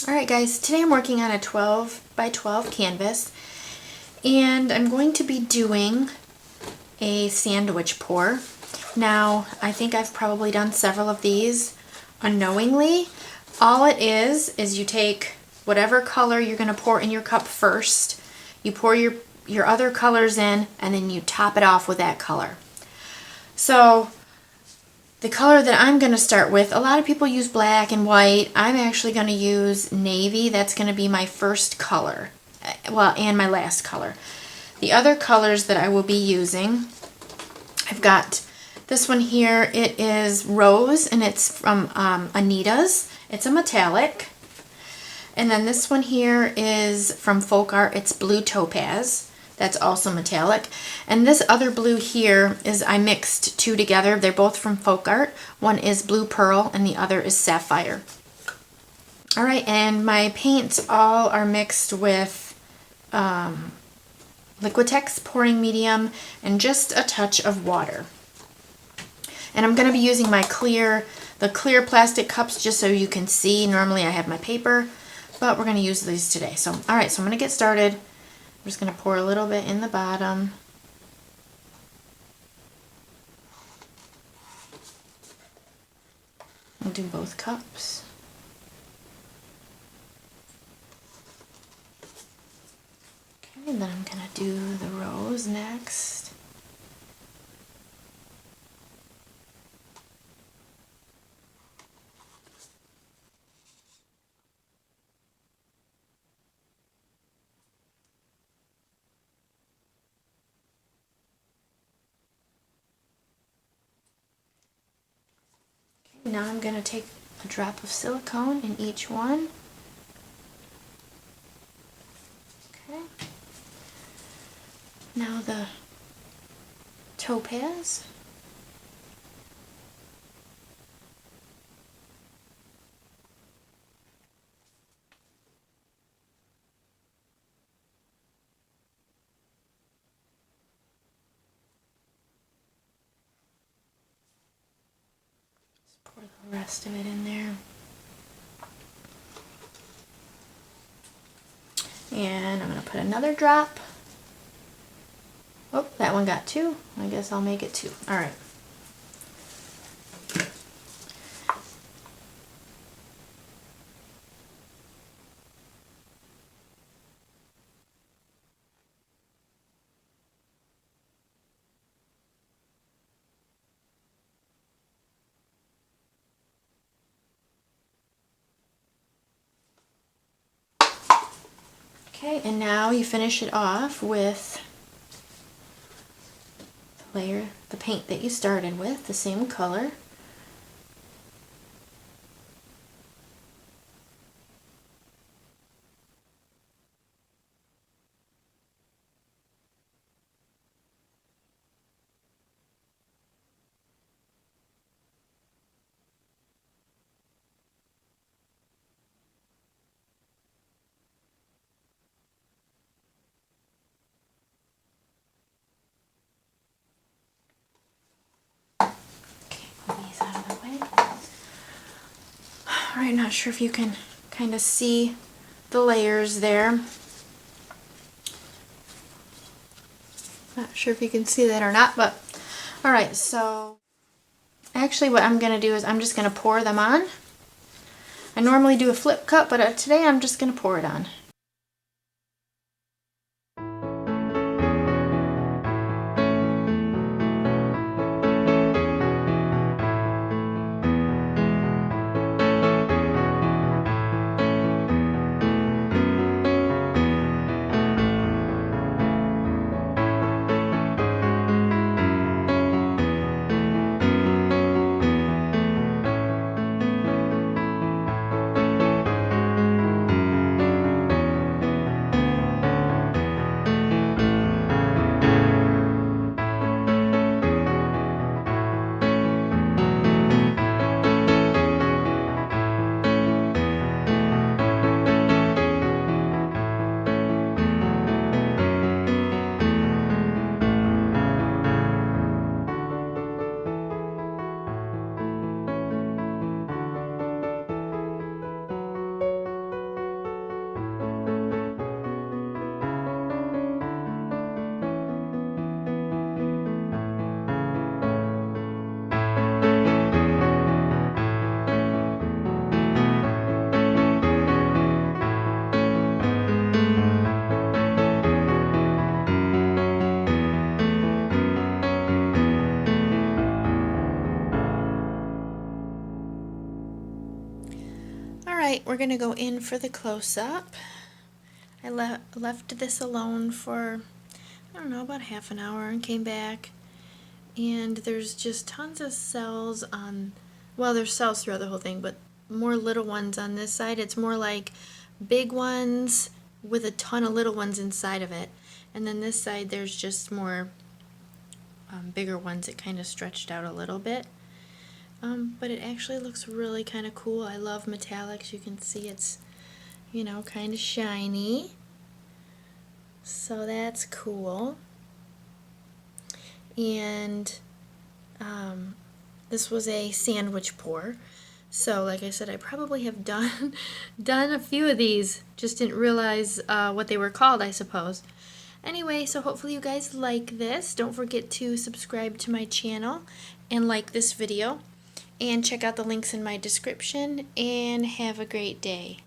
Alright guys, today I'm working on a 12 by 12 canvas and I'm going to be doing a sandwich pour. Now, I think I've probably done several of these unknowingly. All it is you take whatever color you're going to pour in your cup first, you pour your other colors in, and then you top it off with that color. So, the color that I'm going to start with, a lot of people use black and white. I'm actually going to use navy. That's going to be my first color. Well, and my last color. The other colors that I will be using, I've got this one here. It is rose and it's from Anita's. It's a metallic. And then this one here is from Folkart. It's blue topaz. That's also metallic. And this other blue here is, I mixed two together. They're both from Folkart. One is blue pearl and the other is sapphire. Alright, and my paints all are mixed with Liquitex pouring medium and just a touch of water. And I'm going to be using my the clear plastic cups just so you can see. Normally I have my paper, but we're going to use these today. So, alright, so I'm going to get started. I'm just going to pour a little bit in the bottom. I'll do both cups. Okay, and then I'm going to do the rose next. Now I'm going to take a drop of silicone in each one. Okay. Now the topaz. Pour the rest of it in there. And I'm going to put another drop. Oh, that one got two. I guess I'll make it two. Alright. Okay, and now you finish it off with the paint that you started with, the same color. Alright, not sure if you can kind of see the layers there. Not sure if you can see that or not, but alright, so actually what I'm going to do is I'm just going to pour them on. I normally do a flip cup, but today I'm just going to pour it on. we're gonna go in for the close-up. I left this alone for, I don't know, about half an hour and came back. And there's just tons of cells on, well, there's cells throughout the whole thing, but more little ones on this side. It's more like big ones with a ton of little ones inside of it. And then this side, there's just more bigger ones. It kind of stretched out a little bit. But it actually looks really kind of cool. I love metallics. You can see it's, you know, kind of shiny. So that's cool. And this was a sandwich pour. So like I said, I probably have done a few of these. Just didn't realize what they were called, I suppose. Anyway, so hopefully you guys like this. Don't forget to subscribe to my channel and like this video. And check out the links in my description. And have a great day.